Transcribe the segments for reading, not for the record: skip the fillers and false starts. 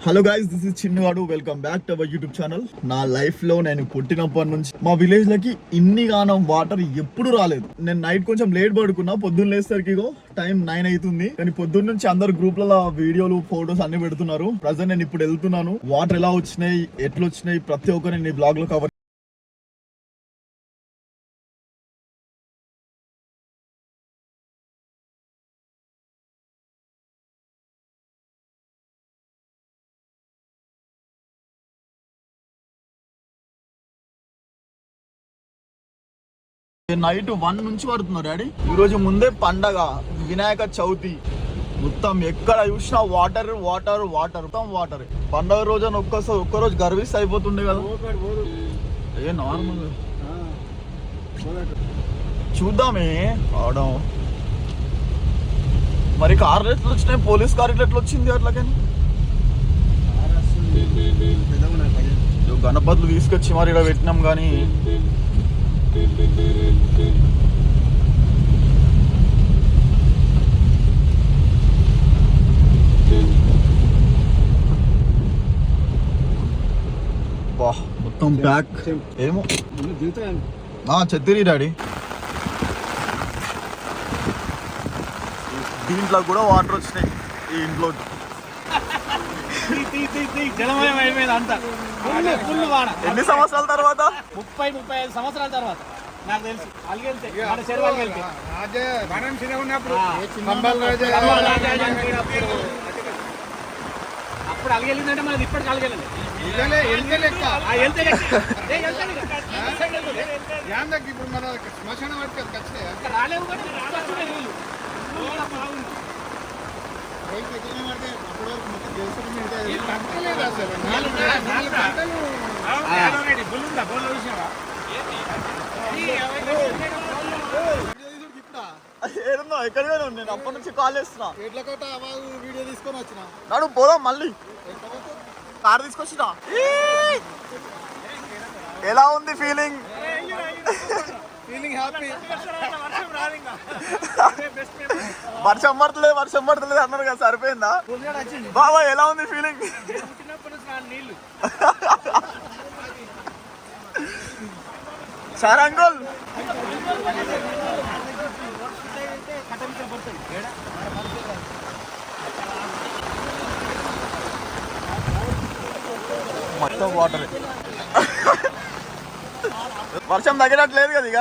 Hello guys, this is చిన్నవాడు. Welcome back to our YouTube channel. నా life లో నేను పుట్టినప్పటి నుంచి మా విలేజ్ లకి ఇన్ని గానం వాటర్ ఎప్పుడు రాలేదు. నేను నైట్ కొంచెం లేట్ పడుకున్నా. పొద్దున్న లేసరికి టైం 9 అవుతుంది. కానీ పొద్దున్న నుంచి అందరు గ్రూప్లలో వీడియోలు ఫోటోస్ అన్ని పెడుతున్నారు. ప్రజెంట్ నేను ఇప్పుడు వెళ్తున్నాను. వాటర్ ఎలా వచ్చినాయి, ఎట్లా వచ్చినాయి, ప్రతి ఒక్కరు నేను ఈ బ్లాగ్ లో కవర్. నైట్ 1 నుంచి పడుతున్నారు డాడీ. ఈ రోజు ముందే పండగ, వినాయక చవితి. మొత్తం ఎక్కడ చూసినా వాటర్ వాటర్ వాటర్, మొత్తం వాటర్. పండగ రోజు అని ఒక్కరోజు గర్విస్తే అయిపోతుండే కదా. ఏ నార్మల్ చూద్దామే ఆడం. మరి కార్లు ఎట్లా వచ్చినాయి, పోలీస్ కార్ ఎట్లా వచ్చింది అట్లాగని. గణపతులు తీసుకొచ్చి మరి ఇక్కడ పెట్టినాం కానీ మొత్తం బ్యాక్ ఏమో చెత్తిరి డాడీ. దీంట్లో కూడా వాటర్ వచ్చినాయి ఈ ఇంట్లో. ఎన్ని సంవత్సరాల తర్వాత? 30-35 సంవత్సరాల తర్వాత నాకు తెలుసు. అప్పుడు అలిగెళ్ళిందంటే మనది ఇప్పటికి అలిగెళ్ళండి. ఇప్పుడు మన శ్మశానం రాలేవు. ఎక్కడ నేను అప్పటి నుంచి కాల్ చేస్తున్నా. వీడియో తీసుకొని వచ్చిన నాడు పోదాం మళ్ళీ. కార్ తీసుకొచ్చినా. ఎలా ఉంది ఫీలింగ్? వర్షం పడతలేదు అన్నారు కదా, సరిపోయిందా బాబా? ఎలా ఉంది ఫీలింగ్? సార్ అంకుల్ మొత్తం వాటర్. వర్షం తగ్గట్లేదు కదా ఇక.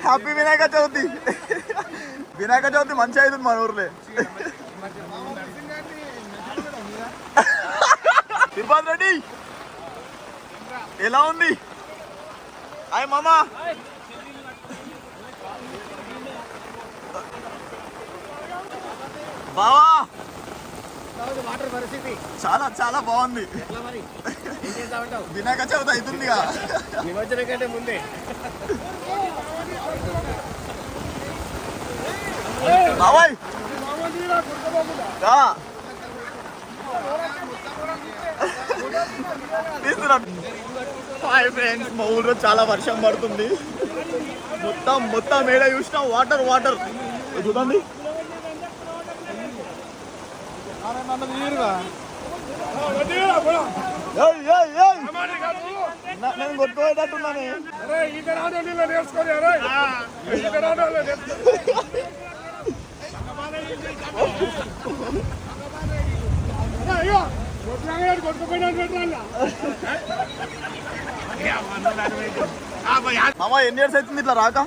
హ్యాపీ వినాయక చవితి. వినాయక చవితి మంచిగా అవుతుంది మన ఊర్లో. తిరుపతి రెడ్డి ఎలా ఉంది? హాయ్ మామా. బావా వాటర్ పరిస్థితి చాలా చాలా బాగుంది. వినాయక చవితి అవుతుంది నిమజ్జనం కంటే ముందే. బాబాయ్ హాయ్ ఫ్రెండ్స్, మా ఊళ్ళో చాలా వర్షం పడుతుంది. మొత్తం ఏడ చూసినా వాటర్ వాటర్. చూడండి నేను కొట్టుకోయేటట్టున్నాను. మామ ఎన్ని ఇయర్స్ అవుతుంది ఇట్లా రాక?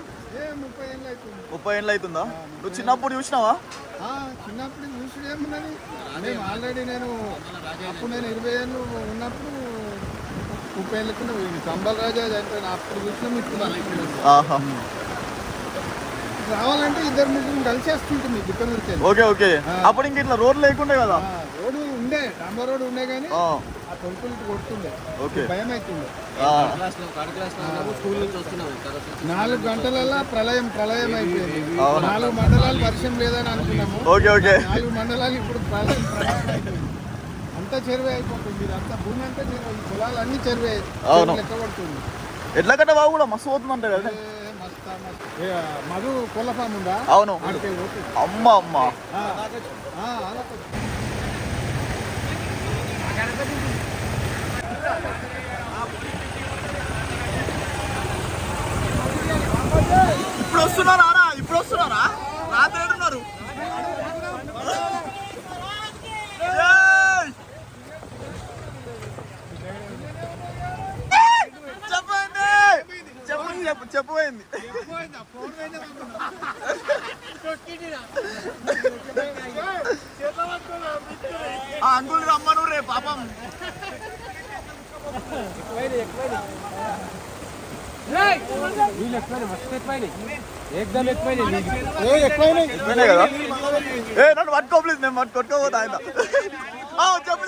30 ఏళ్ళు అవుతుందా? నువ్వు చిన్నప్పుడు చూసినావా? చిన్నప్పుడు చూసి ఏమున్నది. ఆల్రెడీ నేను అప్పుడు 20 ఏళ్ళు ఉన్నప్పుడు 30 ఏళ్ళకి కంబల్ రాజా అప్పుడు చూసినాం. ఇప్పుడు రావాలంటే 2-3 కలిసి వస్తుంటుంది దిక్కనూరికి. Okay okay. అప్పుడు ఇంక ఇట్లా రోడ్ లేకుండే కదా? రోడ్డు ఉండే, డాంబర్ రోడ్ ఉండే కానీ ఆ తొలుపులు కొడుతుండే. భయం అవుతుండే. 4 గంటలలో ప్రళయం అయిపోయింది. 4 మండలాలు వర్షం లేదని అనుకున్నాము. 4 మండలాలు ఇప్పుడు ప్రళయం అయిపోయింది. అంతా చెరువే అయిపోతుంది. అంతా భూమి అంతా చెరువు, పొలాలు అన్ని చెరువే లెక్క పడుతుంది. ఎట్లా కట్ట బాబు కూడా మస్తు పోతుందంటే కదా. మధు కోళ్ళ ఫామ్ ఉందా? అవును. అమ్మ ఇప్పుడు వస్తున్నారా రా? ఇప్పుడు వస్తున్నారా? రాత్రి ఏడున్నారు? చెప్పబోయింది. అంకుల్ రమ్మను రే పాపం. నన్ను పట్టుకో ప్లీజ్, నేను కొట్టుకోపోతా ఆయన. చెప్పు.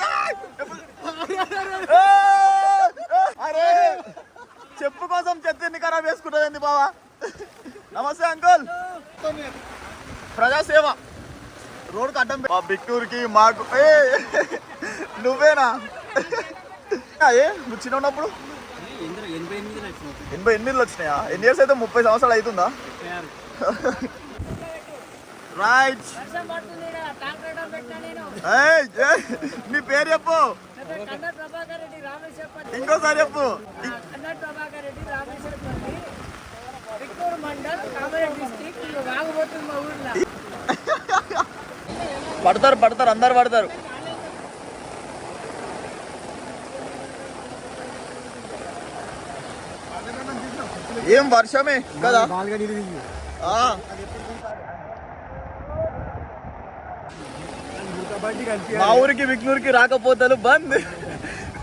అరే చెప్పు కోసం చెత్త ఖరాబ్ వేసుకుంటుంది బావా. నమస్తే అంకుల్. ప్రజాసేవ రోడ్కి అడ్డం మా బిక్కూరికి మాకు. నువ్వేనా? నువ్వు చిన్న ఉన్నప్పుడు 88లో వచ్చినాయా? ఎన్ని ఇయర్స్ అయితే? 30 సంవత్సరాలు అవుతుందా? రైట్. నీ పేరు చెప్పు, ఇంకోసారి చెప్పు. పడతారు అందరు పడతారు. ఏం వర్షమే కదా. మా ఊరికి విక్నూరికి రాకపోతాను బంద్,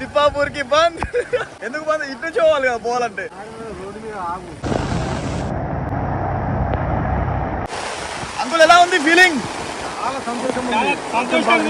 తిప్పాపూర్కి బంద్. ఎందుకు బంద్? ఇటు నుంచి పోవాలి కదా పోవాలంటే. అంకుల్ ఎలా ఉంది ఫీలింగ్? చాలా సంతోషం ఉంది.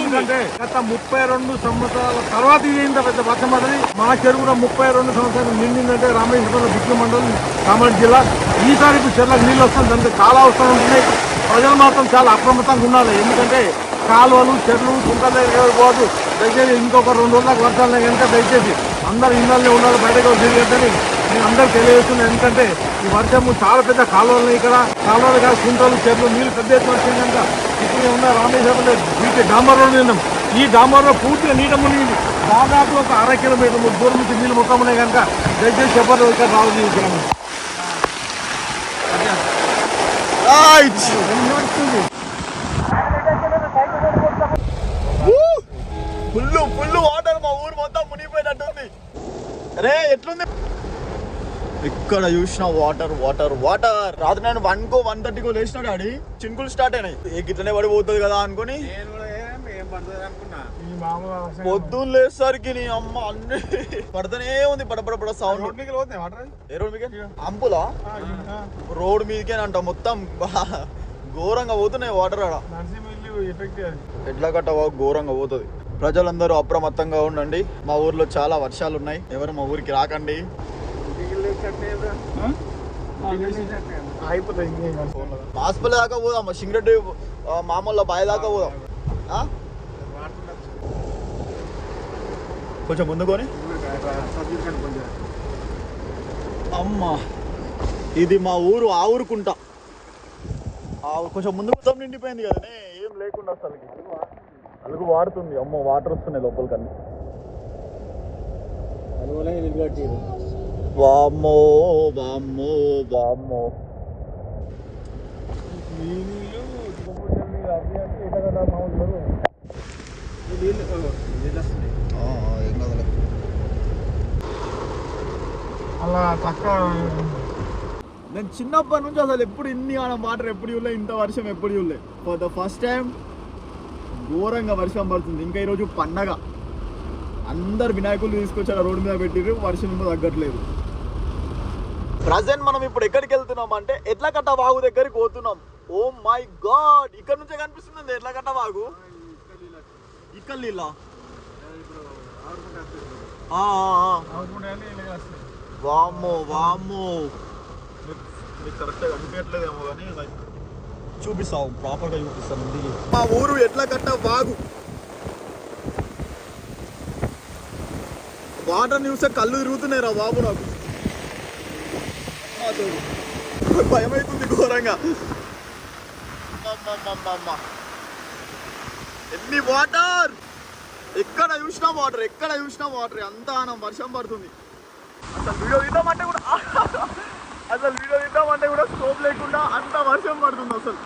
ఎందుకంటే గత 32 సంవత్సరాల తర్వాత ఇంత పెద్ద వర్షం పడింది. మా చెరువులో 32 సంవత్సరాలు నిండిందంటే రామేశ్వరంలో బిక్కు మండలం కామారెడ్డి జిల్లా. ఈసారి ఇప్పుడు చెర్లకు నీళ్ళు వస్తుంది, దానికి చాలా వస్తూ ఉంటున్నాయి. ప్రజలు మాత్రం చాలా అప్రమత్తంగా ఉండాలి. ఎందుకంటే కాలువలు చెర్లు కుంటల దగ్గర పోదు. దయచేసి ఇంకొక 2 రోజులకు వర్షాలు కనుక దయచేసి అందరు ఇళ్ళల్లో ఉండాలి, బయటకు తిరిగద్దని నేను అందరికి తెలియజేస్తున్నాను. ఎందుకంటే ఈ వర్షము చాలా పెద్ద కాలువలు, ఇక్కడ కాలువలు కాదు కుంటలు చెర్లు నీళ్ళు పెద్ద ఎత్తున వచ్చింది కనుక ఇప్పుడు ఉన్న రామేశ్వరంలో వీటి డాంబర్ రోడ్ నిన్నాం. ఈ డాంబర్ రోడ్ పూర్తిగా నీట మునిగింది. దాదాపు ఒక 1/2 కిలోమీటర్ దూరం నుంచి నీళ్ళు మొత్తం ఉన్నాయి కనుక దయచేసి చెప్పారు ఇక్కడ రావాలి. ఫుల్ వాటర్, మా ఊరు మొత్తం మునిగిపోయినట్టుంది. అరే ఎట్లుంది ఇక్కడ చూసిన వాటర్ వాటర్ వాటర్. రాత్రి నేను 1:30 లేచినా డాడీ, చినుకులు స్టార్ట్ అయినాయి. ఇట్లనే పడిపోతుంది కదా అనుకుని పొద్దున్న లేసరికి నీ అమ్మ అన్ని పడుతూనే ఉంది. పడపడ సౌండ్. ఏ రోడ్ మీకే? అంపులా రోడ్ మీదకేనంట మొత్తం ఘోరంగా పోతున్నాయి వాటర్. ఆడ ఎట్లా కట్ట ఘోరంగా పోతుంది. ప్రజలందరూ అప్రమత్తంగా ఉండండి. మా ఊర్లో చాలా వర్షాలు ఉన్నాయి, ఎవరు మా ఊరికి రాకండి. హాస్పిటల్ దాకా పోదాం, సింగరెడ్డి మామూలు బాయ్ దాకా పోదాం. కొంచెం ముందుకొని అమ్మా, ఇది మా ఊరు ఆవురుకుంటా. కొంచెం ముందు మొత్తం నిండిపోయింది కదనే, ఏం లేకుండా అసలు అలుగు వాడుతుంది. అమ్మో వాటర్ వస్తున్నాయి లోపలికి అన్ని. వామ్మో వామ్మో వామ్మో. అలా తక్కువ. నేను చిన్నప్పటి నుంచి అసలు ఎప్పుడు ఇన్ని వాటర్ ఎప్పుడు చూడలే, ఇంత వర్షం ఎప్పుడు చూడలే. ఫర్ ద ఫస్ట్ టైం ఘోరంగా వర్షం పడుతుంది. ఇంకా ఈరోజు పండగ, అందరు వినాయకులు తీసుకొచ్చారు, రోడ్డు మీద పెట్టిర్రు, వర్షం ఇంకా తగ్గట్లేదు. ప్రజెంట్ మనం ఇప్పుడు ఎక్కడికి వెళ్తున్నాం అంటే ఎడ్లకట్ట వాగు దగ్గరికి పోతున్నాం. ఓ మై గాడ్, ఇక్కడ నుంచే కనిపిస్తుంది ఎడ్లకట్ట వాగు. ఇక్కడ నీళ్ళ వామ్మో వామ్మో. మీకు కరెక్ట్గా కనిపించట్లేదేమో కానీ చూపిస్తావు, ప్రాపర్గా చూపిస్తాను. మా ఊరు ఎడ్లకట్ట వాగు. వాటర్ చూస్తే కళ్ళు తిరుగుతున్నాయి రా బాబు నాకు. భయం అవుతుంది ఘోరంగా. ఎన్ని వాటర్. ఎక్కడ చూసినా వాటర్, ఎక్కడ చూసినా వాటర్. అంతా వర్షం పడుతుంది. అసలు వీడియో తీద్దామంటే కూడా స్కోప్ లేకుండా అంత వర్షం పడుతుంది అసలు.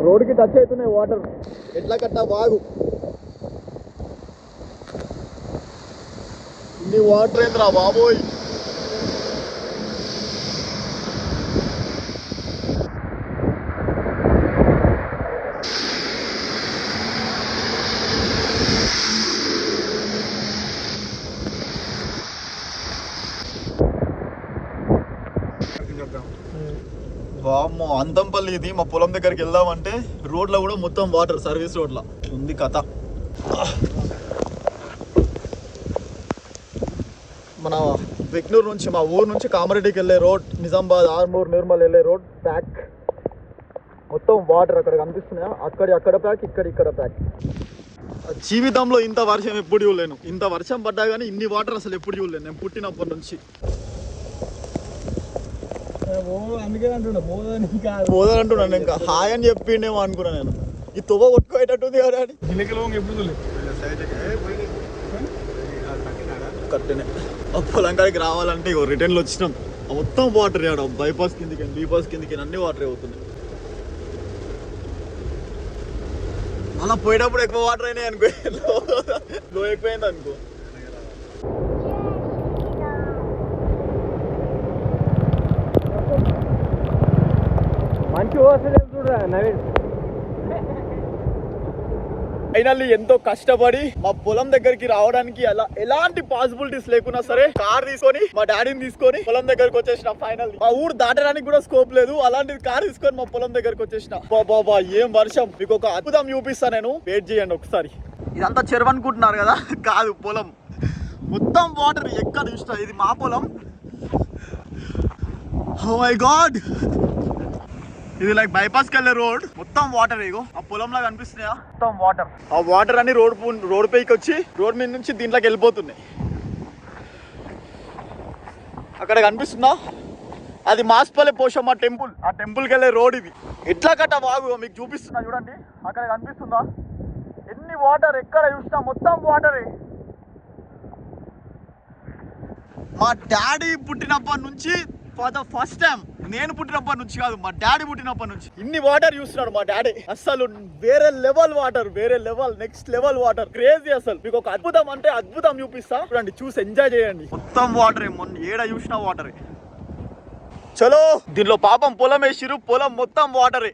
రోడ్కి టచ్ అవుతున్నాయి వాటర్. ఎట్లా కట్టా వాగు. ఇన్ని వాటర్ ఏంద్రా బాబోయ్. వామ్మో, అంతంపల్లి ఇది. మా పొలం దగ్గరికి వెళ్దామంటే రోడ్లో కూడా మొత్తం వాటర్. సర్వీస్ రోడ్లో ఉంది కథ. మన బెక్నూరు నుంచి, మా ఊరు నుంచి కామారెడ్డికి వెళ్ళే రోడ్, నిజామాబాద్, ఆర్మూర్, నిర్మల్ వెళ్ళే రోడ్ ప్యాక్. మొత్తం వాటర్ అక్కడ కనిపిస్తున్నాయా? అక్కడ ప్యాక్, ఇక్కడ ప్యాక్. జీవితంలో ఇంత వర్షం ఎప్పుడు చూడలేను. ఇంత వర్షం పడ్డా కానీ ఇన్ని వాటర్ అసలు ఎప్పుడు చూడలేను నేను పుట్టినప్పటి నుంచి. అందుకే అంటున్నా పోదనంటున్నాను. ఇంకా హాయ్ అని చెప్పిండేమో అనుకున్నా నేను. ఈ తువ్వ కొట్టుకోయేటట్టుంది కదా అని. కరెక్ట్నే. పొలం కాడికి రావాలంటే ఇగో రిటర్న్లో వచ్చినాం. మొత్తం వాటర్ ఆడ బైపాస్ కిందికి, బీపాస్ కిందికి అన్ని వాటర్ అవుతున్నాయి. అలా పోయేటప్పుడు ఎక్కువ వాటర్ అయినాయి అనుకో, లో ఎక్కువైంది అనుకో. మంచి వస్తుంది చూడరా నవీన్. ఫైనల్లీ ఎంతో కష్టపడి మా పొలం దగ్గరికి రావడానికి ఎలాంటి పాసిబిలిటీస్ లేకున్నా సరే కార్ తీసుకొని, మా డాడీని తీసుకొని పొలం దగ్గరకు వచ్చేసిన. ఫైనల్లీ మా ఊరు దాటడానికి కూడా స్కోప్ లేదు, అలాంటిది కార్ తీసుకొని మా పొలం దగ్గరకు వచ్చేసిన. బాబా ఏం వర్షం. మీకు ఒక అద్భుతం చూపిస్తా నేను, వెయిట్ చేయండి ఒకసారి. ఇదంతా చెరువు అనుకుంటున్నారు కదా, కాదు పొలం. మొత్తం వాటర్ ఎక్కడ చూసినా. ఇది మా పొలం. ఓ మై గాడ్, ఇది లైక్ బైపాస్కి వెళ్ళే రోడ్. మొత్తం వాటర్. ఇగో ఆ పొలంలా కనిపిస్తున్నాయా? మొత్తం వాటర్. ఆ వాటర్ అన్ని రోడ్ పైకి వచ్చి రోడ్ మీద నుంచి దీంట్లోకి వెళ్ళిపోతున్నాయి. అక్కడ కనిపిస్తుందా? అది మాస్పల్లి పోషమ్మ టెంపుల్. ఆ టెంపుల్కి వెళ్ళే రోడ్ ఇది. ఎట్లా కట్ట వాగు మీకు చూపిస్తున్నా చూడండి. అక్కడ కనిపిస్తుందా? ఎన్ని వాటర్, ఎక్కడ చూసినా మొత్తం వాటరే. మా డాడీ పుట్టినప్పటి నుంచి ఫర్ ద ఫస్ట్ టైం, నేను పుట్టినప్పటి నుంచి కాదు, మా డాడీ పుట్టినప్పటి నుంచి ఇన్ని వాటర్ చూస్తున్నాడు మా డాడీ. అసలు వేరే లెవెల్ వాటర్, వేరే level, next level water. Crazy అసలు. మీకు ఒక అద్భుతం అంటే అద్భుతం చూపిస్తా చూడండి, చూసి ఎంజాయ్ చేయండి. మొత్తం వాటరే, మొన్న ఏడ చూసినా వాటరే. చలో, దీనిలో పాపం పొలం వేసిరు, పొలం మొత్తం వాటరే.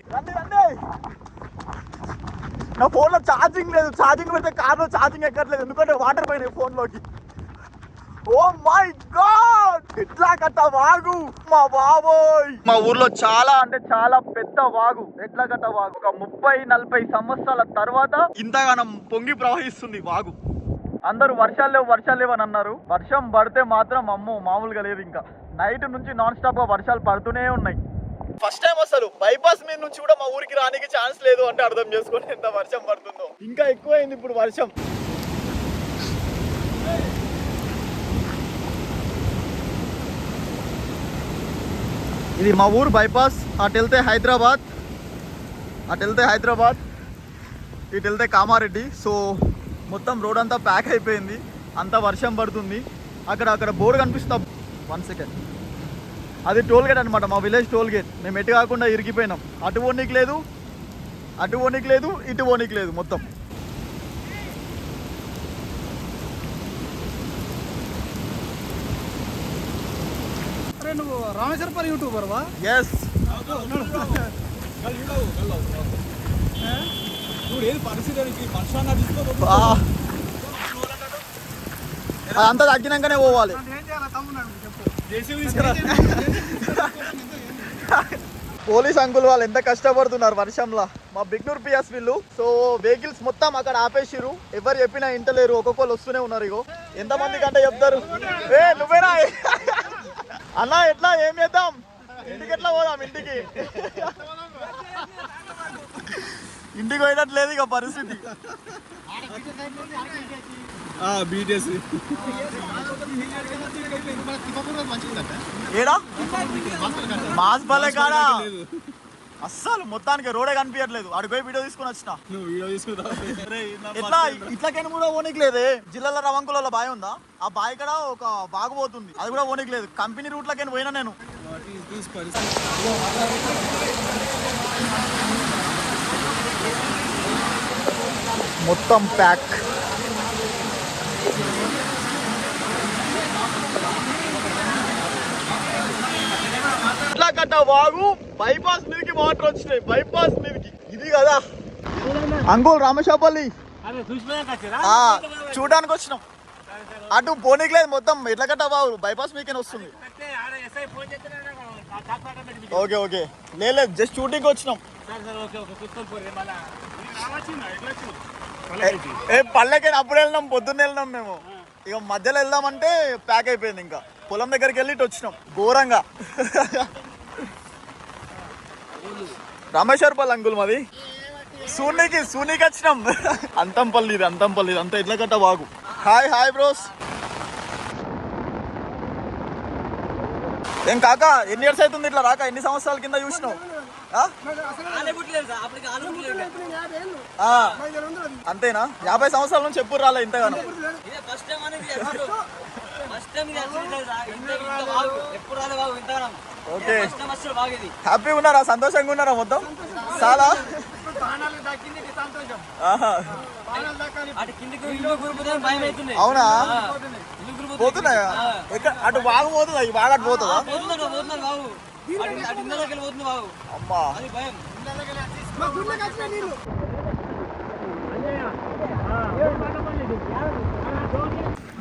నా ఫోన్ లో ఛార్జింగ్ లేదు. ఛార్జింగ్ పెడితే కార్లో ఛార్జింగ్ ఎక్కట్లేదు, ఎందుకంటే వాటర్ పోయినాయి ఫోన్ లోకి. ఓ మై గాడ్, ఎట్లా కట్ట వాగు మా బాబోయ్. మా ఊర్లో చాలా అంటే చాలా పెద్ద వాగు. ఎట్లా కట్ట వాగు. ఒక 30-40 సంవత్సరాల తర్వాత ఇంతగానం పొంగి ప్రవహిస్తుంది వాగు. అందరూ వర్షాలు లేవు అని అన్నారు. వర్షం పడితే మాత్రం అమ్మో మామూలుగా లేదు. ఇంకా నైట్ నుంచి నాన్ స్టాప్ గా వర్షాలు పడుతూనే ఉన్నాయి. ఫస్ట్ టైం అసలు బైపాస్ మీద నుంచి కూడా మా ఊరికి రానికి ఛాన్స్ లేదు అంటే అర్థం చేసుకోండి ఎంత వర్షం పడుతుందో. ఇంకా ఎక్కువైంది ఇప్పుడు వర్షం. ఇది మా ఊరు బైపాస్. అటు వెళ్తే హైదరాబాద్, ఇటు వెళ్తే కామారెడ్డి. సో మొత్తం రోడ్ అంతా ప్యాక్ అయిపోయింది, అంత వర్షం పడుతుంది. అక్కడ బోర్డు కనిపిస్తా. 1 సెకండ్. అది టోల్ గేట్ అనమాట, మా విలేజ్ టోల్ గేట్. మేము ఎటు కాకుండా ఇరిగిపోయినాం. అటు పోనీకి లేదు, ఇటు పోనీకి లేదు మొత్తం. నువ్వు రామేశ్వరపల్లి యూట్యూబర్ వా? ఎస్. అంతా తగ్గినాకనే పోవాలి. పోలీస్ అంకుల్ వాళ్ళు ఎంత కష్టపడుతున్నారు వర్షంలో. మా బిగ్నూర్ పిఎస్ వీళ్ళు. సో వెహికల్స్ మొత్తం అక్కడ ఆపేసిరు. ఎవరు చెప్పినా ఇంటలేరు, ఒక్కొక్కరు వస్తూనే ఉన్నారు. ఇగో ఎంతమంది కంటే చెప్తారు. ఏ నువ్వేనా అన్నా? ఎట్లా ఏం చేద్దాం? ఇంటికి ఎట్లా పోదాం? ఇంటికి పోయినట్లేదు ఇక పరిస్థితి. బీటెస్ ఏడా మాస్పల్లె కాడా అస్సలు మొత్తానికి రోడే కనిపించట్లేదు అడిగి పోయి వీడియో తీసుకుని వచ్చిన నువ్వు వీడియో తీసుకుంటా ఎట్లా ఇట్లకైనా కూడా ఓనికి లేదే జిల్లాల రవంకులలో బావి ఉందా ఆ బావి కూడా ఒక బాగు పోతుంది అది కూడా ఓనికి లేదు కంపెనీ రూట్లకైనా పోయినా నేను మొత్తం ప్యాక్ ఇట్లా కట్ట వాగు బైపాస్ మీదకి వాటర్ వచ్చినాయి బైపాస్ మీదకి ఇది కదా అంగోల్ రామేశ్వరపల్లి చూడడానికి వచ్చినాం అటు పోనీకి లేదు మొత్తం ఎట్లా కట్ట వాగు బైపాస్ మీదకి వస్తుంది ఓకే ఓకే లేదు జస్ట్ షూటింగ్ వచ్చినాం పల్లెకైనా అప్పుడు వెళ్ళినాం పొద్దున్న వెళ్ళినాం మేము ఇక మధ్యలో వెళ్దామంటే ప్యాక్ అయిపోయింది ఇంకా పొలం దగ్గరికి వెళ్ళి ఇటు వచ్చినాం ఘోరంగా రామేశ్వరపల్లి అంకుల్ మాది సూనికి వచ్చినాం అంతంపల్లి ఇది అంతా ఎట్లా కట్ట బాగు హాయ్ బ్రోస్ ఏం కాక ఎన్ని ఇయర్స్ అవుతుంది ఇట్లా రాక ఎన్ని సంవత్సరాల కింద చూసినావు అంతేనా 50 సంవత్సరాల నుంచి ఎప్పుడు రాలే ఇంతగానో ఓకే హ్యాపీగా ఉన్నారా సంతోషంగా ఉన్నారా మొత్తం చాలా అవునా పోతున్నాయా అటు బాగా పోతుందా ఈ బాగా అటు పోతుందా అమ్మా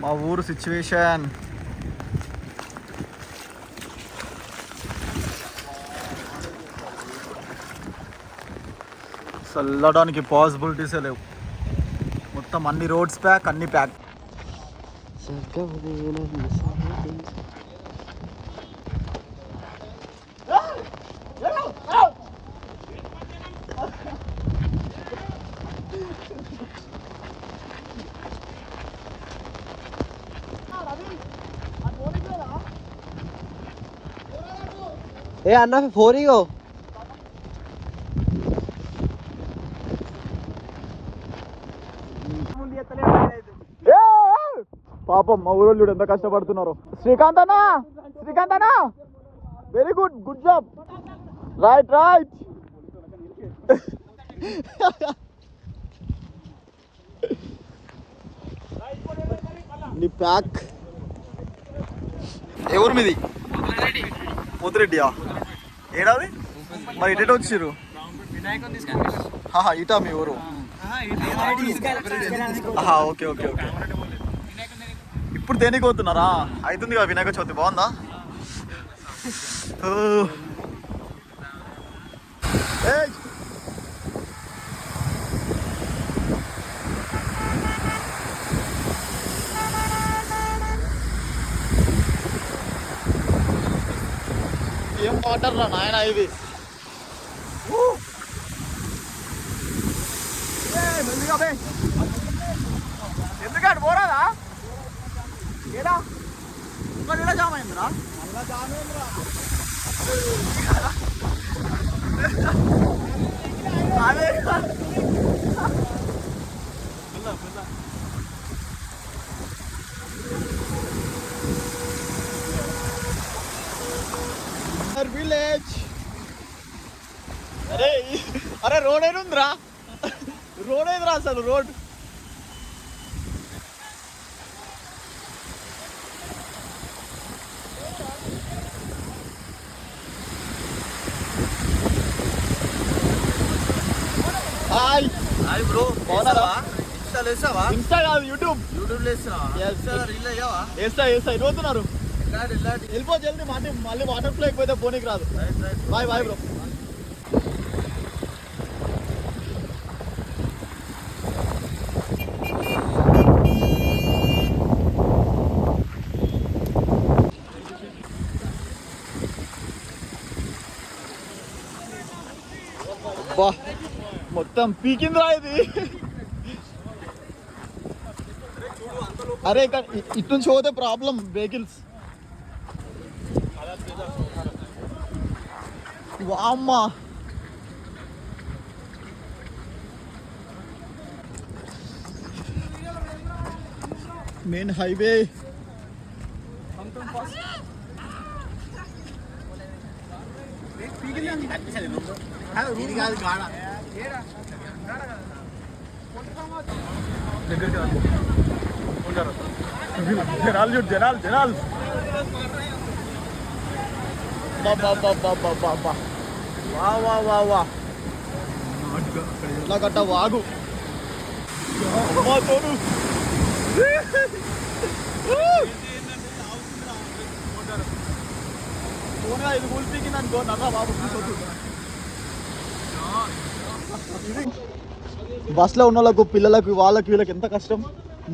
మా ఊరు సిచ్యువేషన్ వెళ్ళడానికి పాసిబిలిటీసే లేవు మొత్తం అన్ని రోడ్స్ ప్యాక్ అన్ని ప్యాక్ ఏ అన్న ఫోన్ ఇగో పాపం మా ఊరోళ్ళు చూడు ఎంత కష్టపడుతున్నారు శ్రీకాంత్ అన్నా వెరీ గుడ్ జాబ్ రైట్ నీ ప్యాక్ ఏ ఊరు మీది పోతిరెడ్డియా ఏడాది మరి ఎటు వచ్చిర్రు ఇటా మీ ఊరు ఓకే ఇప్పుడు దేనికి పోతున్నారా అవుతుంది కదా వినాయక చవితి బాగుందా ఏం వాటర్ రా నాయన ఇవి ఎందుకంటే పోరాదా ఏడా ఇంకా జామ్ అయిందిరా అదే విలేజ్ అరే రోడ్ ఏనుందిరా అసలు రోడ్ హాయ్ బ్రో బాగున్నారా ఇన్స్టా కాదు యూట్యూబ్ వేస్తా వెళ్ళిపోతున్నారు వెళ్ళిపో జల్దీ మళ్ళీ వాటర్ ఫ్లో ఎక్కువైతే పోనీకి రాదు బాయ్ బ్రో మొత్తం పీకిందిరా ఇది అరే ఇటు నుంచి పోతే ప్రాబ్లం వెహికల్స్. అమ్మా మెయిన్ హైవే. జనాలు చూడు, జనాలు వా నాకట్ట వాగు తోడు. ఇది కూల్పీకి నన్ను నర్రా బాబు. బస్లో ఉన్న వాళ్ళకు, పిల్లలకు, వాళ్ళకి వీళ్ళకి ఎంత కష్టం.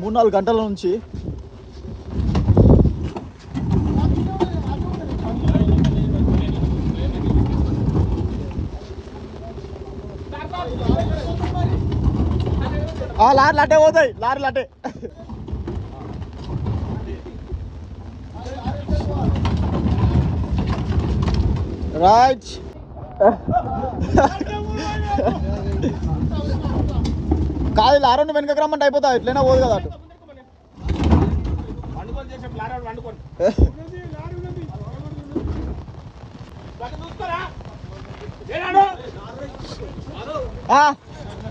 3-4 గంటల నుంచి లారీలు అట్టే పోతాయి, లారీలు అట్టే. రైట్ కాదు, లారీ వెనకకి రమ్మంటే అయిపోతా, ఎట్లయినా పోదు కదా అటు.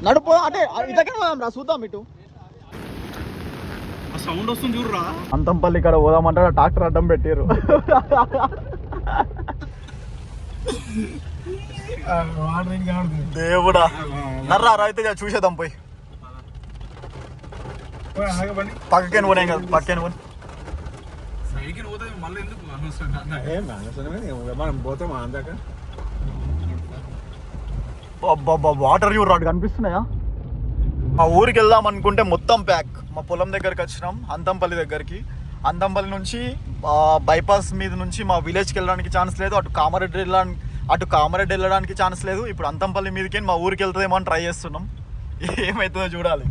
నడుపు అంటే ఇటకే పోదాం రా, చూద్దాం ఇటు. సౌండ్ వస్తుంది చూడరా. అంతంపల్లి ఇక్కడ పోదామంటారా, ట్రాక్టర్ అడ్డం పెట్టారు. దేవుడా నర్రా అయితే చూసేద్దాం పోయి. పక్కకేను పోనే కదా, పక్కకేను పోనీ. మనం పోతాం అందాక. వాటర్ చూడరాడు కనిపిస్తున్నాయా. మా ఊరికి వెళ్దాం అనుకుంటే మొత్తం ప్యాక్. మా పొలం దగ్గరికి వచ్చినాం, అంతంపల్లి దగ్గరికి. అంతంపల్లి నుంచి బైపాస్ మీద నుంచి మా విలేజ్కి వెళ్ళడానికి ఛాన్స్ లేదు, అటు కామారెడ్డి వెళ్ళడానికి ఛాన్స్ లేదు. ఇప్పుడు అంతంపల్లి మీదకి మా ఊరికి వెళ్తుందేమో అని ట్రై చేస్తున్నాం. ఏమవుతుందో చూడాలి.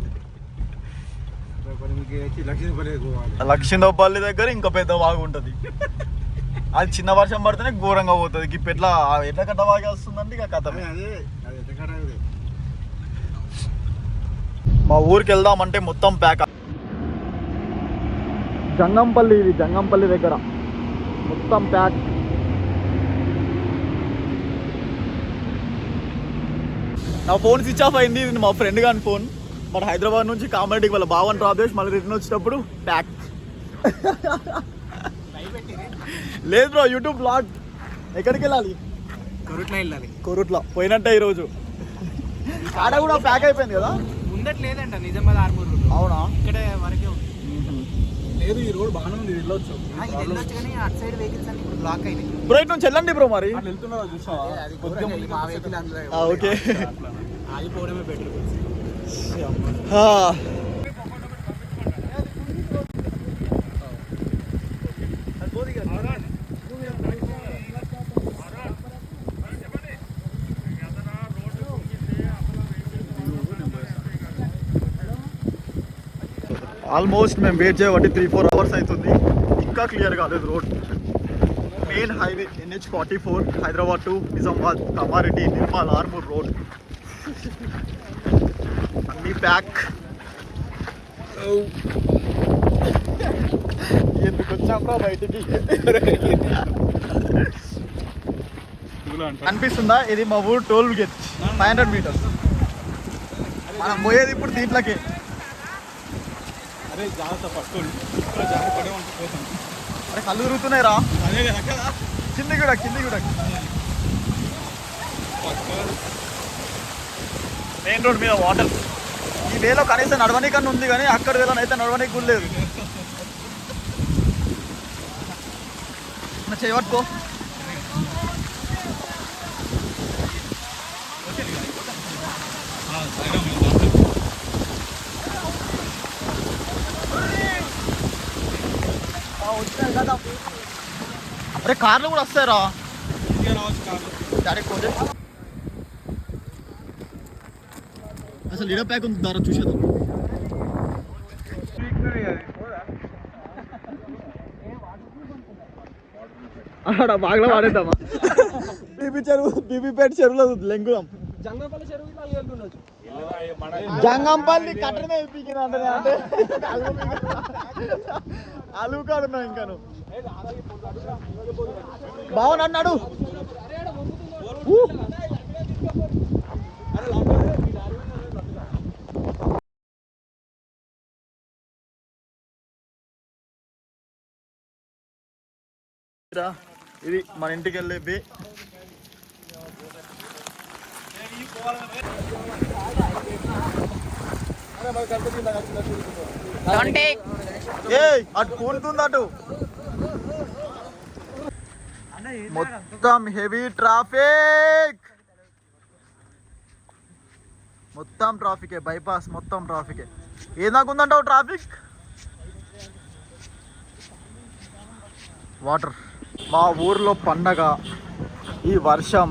లక్ష్మీదేవపల్లి దగ్గర ఇంకా పెద్ద వాగు ఉంటుంది. అది చిన్న వర్షం పడితేనే ఘోరంగా పోతుంది. ఇప్పుడు ఎట్లా కట్ట వాగి వస్తుందంటే ఇక కథ. మా ఊరికి వెళ్దామంటే మొత్తం ప్యాక్. జంగంపల్లి, ఇది జంగంపల్లి దగ్గర మొత్తం ప్యాక్. నా ఫోన్ స్విచ్ ఆఫ్ అయింది. ఇది మా ఫ్రెండ్ గాని ఫోన్. బట్ హైదరాబాద్ నుంచి కామారెడ్డికి వాళ్ళ బావని డ్రాప్ చేసి మళ్ళీ రిటర్న్ వచ్చేటప్పుడు ప్యాక్. లేదు బ్రో, యూట్యూబ్ బ్లాగ్. ఎక్కడికి వెళ్ళాలి? కొరుట్లా వెళ్ళాలి. కొరుట్లా పోయినట్టే ఈరోజు. ఆడ కూడా ప్యాక్ అయిపోయింది కదా. ముందట్లేదంట నిజామాబాద్ ఆర్మూర్. అవునా? ఇక్కడ వరకే ఉంది. లేదు, ఈ రోడ్ బాగానే ఉంది, వెళ్ళొచ్చు. వెళ్ళొచ్చు కానీ అటు సైడ్ వెహికల్స్ అన్ని ఇప్పుడు బ్లాక్ అయినాయి. బ్రో ఇటు నుంచి వెళ్ళండి బ్రో. మరి వెళ్తున్నారా చూసావా? మా వెహికల్ అందులో ఓకే, ఆగిపోవడమే బెటర్. ఆల్మోస్ట్ మేము వెయిట్ చేయబట్టి 3-4 అవర్స్ అవుతుంది, ఇంకా క్లియర్ కాలేదు road. Main highway NH44 Hyderabad to Nizamabad, Kamareddy, Nirmal, Armoor road అన్నీ ప్యాక్. ఎందుకు వచ్చాంరా బయటికి? అనిపిస్తుందా? ఇది మా ఊరు టోల్ గేట్, 500 మీటర్స్. మనం పోయేది ఇప్పుడు దీంట్లోకి. అరే జాగ్రత్త, పట్టుకోండి, జాగ్రత్త పడే పోతాం. అరే కళ్ళు తిరుగుతున్నాయి రా. అదే కదా, కింది కూడా మెయిన్ రోడ్ మీద వాటర్. ఈ వేలో కనీసం నడవనీకన్నా ఉంది కానీ అక్కడ వేలో అయితే నడవనీకి కూడా లేదు. చేయవట్టుకో. అరే కార్లు కూడా వస్తాయరా. అసలు ఇడ ప్యాక్ ఉంది, దారా చూసేద్దాం. ఆడ బాగా వాడేద్దామా బీబీపేట చెరువులో లెంగుదాం జంగంపల్లి కట్టడమే పీకింది అంటే అలుగు కాడున్నావు ఇంకా నువ్వు బాగున్నాడు ఇది మన ఇంటికి వెళ్ళే బే అటు కూలుతుంది అటు మొత్తం హెవీ ట్రాఫిక్ మొత్తం ట్రాఫికే బైపాస్ మొత్తం ట్రాఫికే ఏదాకుందంటావు ట్రాఫిక్ వాటర్ మా ఊర్లో పండగ ఈ వర్షం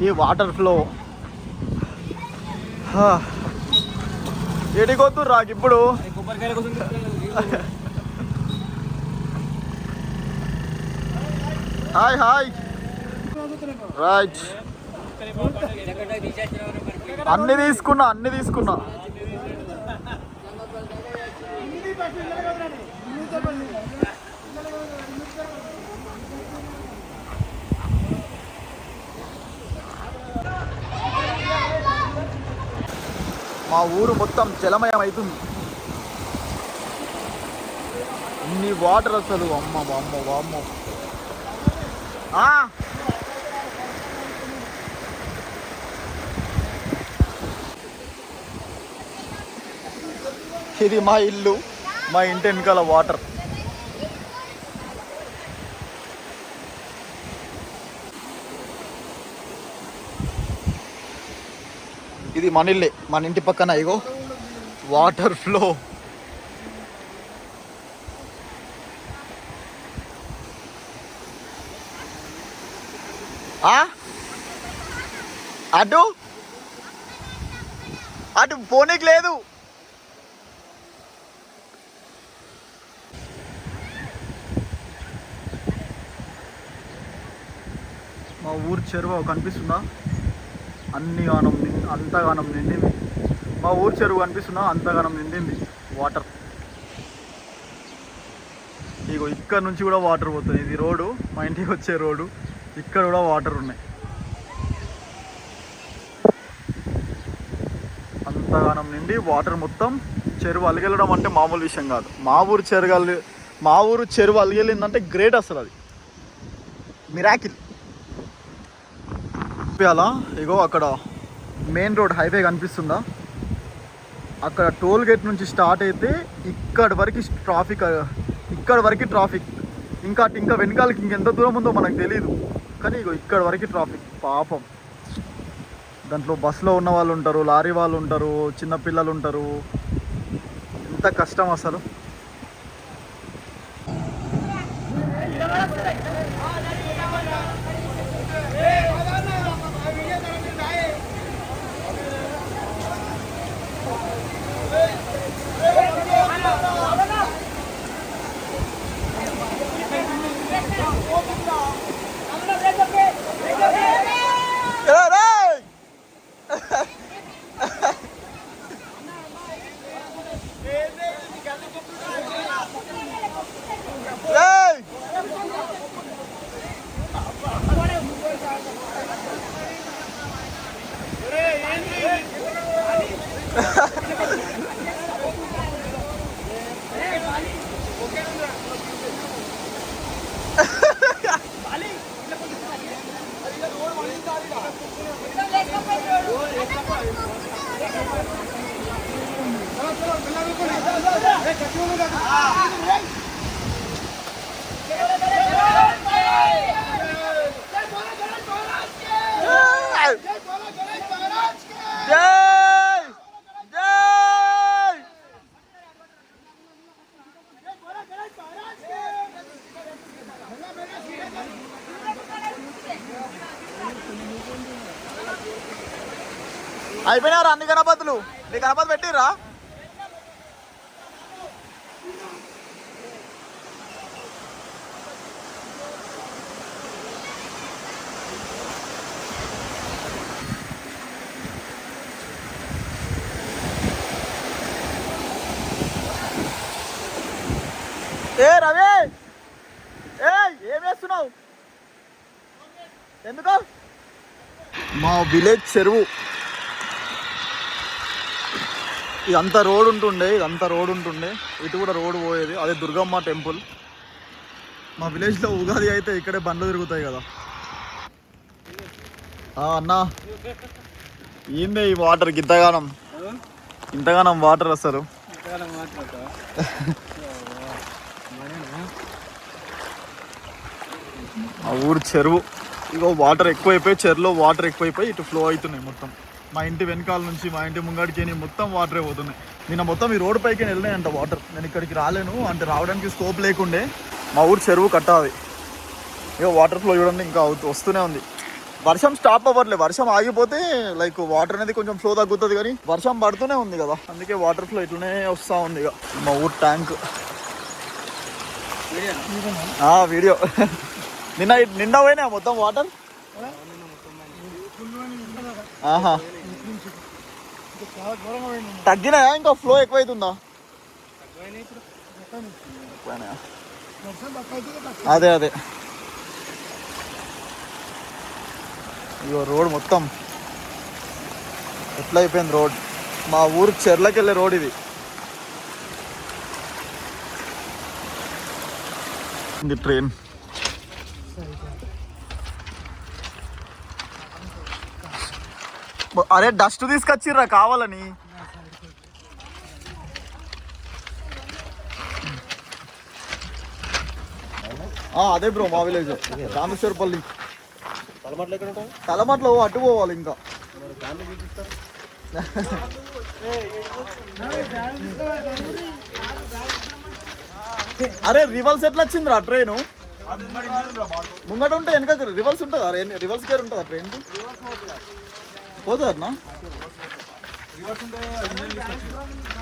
ఈ వాటర్ ఫ్లో ఎడికొద్దు రాకు ఇప్పుడు హాయ్ హాయ్ రైట్ అన్ని తీసుకున్నా మా ఊరు మొత్తం జలమయం అవుతుంది ఇన్ని వాటర్ అసలు అమ్మ ఇది మా ఇల్లు మా ఇంటి వెనకాల వాటర్ ఇది మన ఇల్లే మన ఇంటి పక్కన ఇగో వాటర్ ఫ్లో అటు అటు పోనీకి లేదు మా ఊరు చెరువు కనిపిస్తుందా అంతగానం నిండింది మా ఊరు చెరువు కనిపిస్తుందా అంతగానం నిండింది వాటర్ ఇగో ఇక్కడ నుంచి కూడా వాటర్ పోతుంది ఇది రోడ్డు మా ఇంటికి వచ్చే రోడ్డు ఇక్కడ కూడా వాటర్ ఉన్నాయి అంతగానం నిండి వాటర్ మొత్తం చెరువు అలిగెళ్ళడం అంటే మామూలు విషయం కాదు మా ఊరు చెరువు అలిగెళ్ళిందంటే గ్రేట్ అసలు అది మిరాకిల్ అలా ఇగో అక్కడ మెయిన్ రోడ్ హైవే కనిపిస్తుందా అక్కడ టోల్ గేట్ నుంచి స్టార్ట్ అయితే ఇక్కడ వరకు ట్రాఫిక్ ఇంకా వెనకాలకి ఇంకెంత దూరం ఉందో మనకు తెలియదు కానీ ఇగో ఇక్కడ వరకు ట్రాఫిక్ పాపం దాంట్లో బస్సులో ఉన్న వాళ్ళు ఉంటారు లారీ వాళ్ళు ఉంటారు చిన్నపిల్లలు ఉంటారు ఎంత కష్టం అసలు అయిపోయినారా అన్ని గణపతులు నీ గణపతి పెట్టిర్రా పోతున్నావు? ఎందుకు? మా విలేజ్ చెరువు. ఇదంతా రోడ్ ఉంటుండే, ఇటు కూడా రోడ్ పోయేది. అదే దుర్గమ్మ టెంపుల్. మా విలేజ్లో ఉగాది అయితే ఇక్కడే బండ్లు తిరుగుతాయి కదా. అన్నా ఏందే ఈ వాటర్ ఇంతగానం వాటర్ వస్తారు. ఆ ఊరు చెరువు. ఇగో వాటర్ ఎక్కువైపోయి, చెరువులో వాటర్ ఎక్కువైపోయి ఇటు ఫ్లో అవుతున్నాయి మొత్తం. మా ఇంటి వెనకాల నుంచి మా ఇంటి ముంగడికి మొత్తం వాటరే పోతున్నాయి. నిన్న మొత్తం ఈ రోడ్డు పైకి వెళ్ళినాయంట వాటర్. నేను ఇక్కడికి రాలేను, అంటే రావడానికి స్కోప్ లేకుండే. మా ఊరు చెరువు కట్టాలి. ఇక వాటర్ ఫ్లో చూడండి ఇంకా వస్తూనే ఉంది. వర్షం స్టాప్ అవ్వట్లేదు. వర్షం ఆగిపోతే లైక్ వాటర్ అనేది కొంచెం ఫ్లో తగ్గుతుంది, కానీ వర్షం పడుతూనే ఉంది కదా, అందుకే వాటర్ ఫ్లో ఇట్లనే వస్తూ ఉంది. ఇక మా ఊరు ట్యాంక్ వీడియో నిన్న పోయినా మొత్తం వాటర్. ఆహా, తగ్గినాయా ఇంకా ఫ్లో ఎక్కువైతుందా? అదే ఇగో రోడ్ మొత్తం ఎట్లా అయిపోయింది రోడ్. మా ఊరు చెర్లకి వెళ్ళే రోడ్ ఇది. ట్రైన్ అరే డస్ట్ తీసుకొచ్చిర్రా కావాలని. అదే బ్రో మా విలేజ్ రామేశ్వరపల్లి. తలమట్లో అటు పోవాలి ఇంకా. అరే రివర్స్ ఎట్లా వచ్చిందిరా ట్రైన్? ముంగట ఉంటే వెనక రివర్స్ ఉంటుందా? రివర్స్ గేర్ ఉంటుందా ట్రైన్? పోతుందన్నా?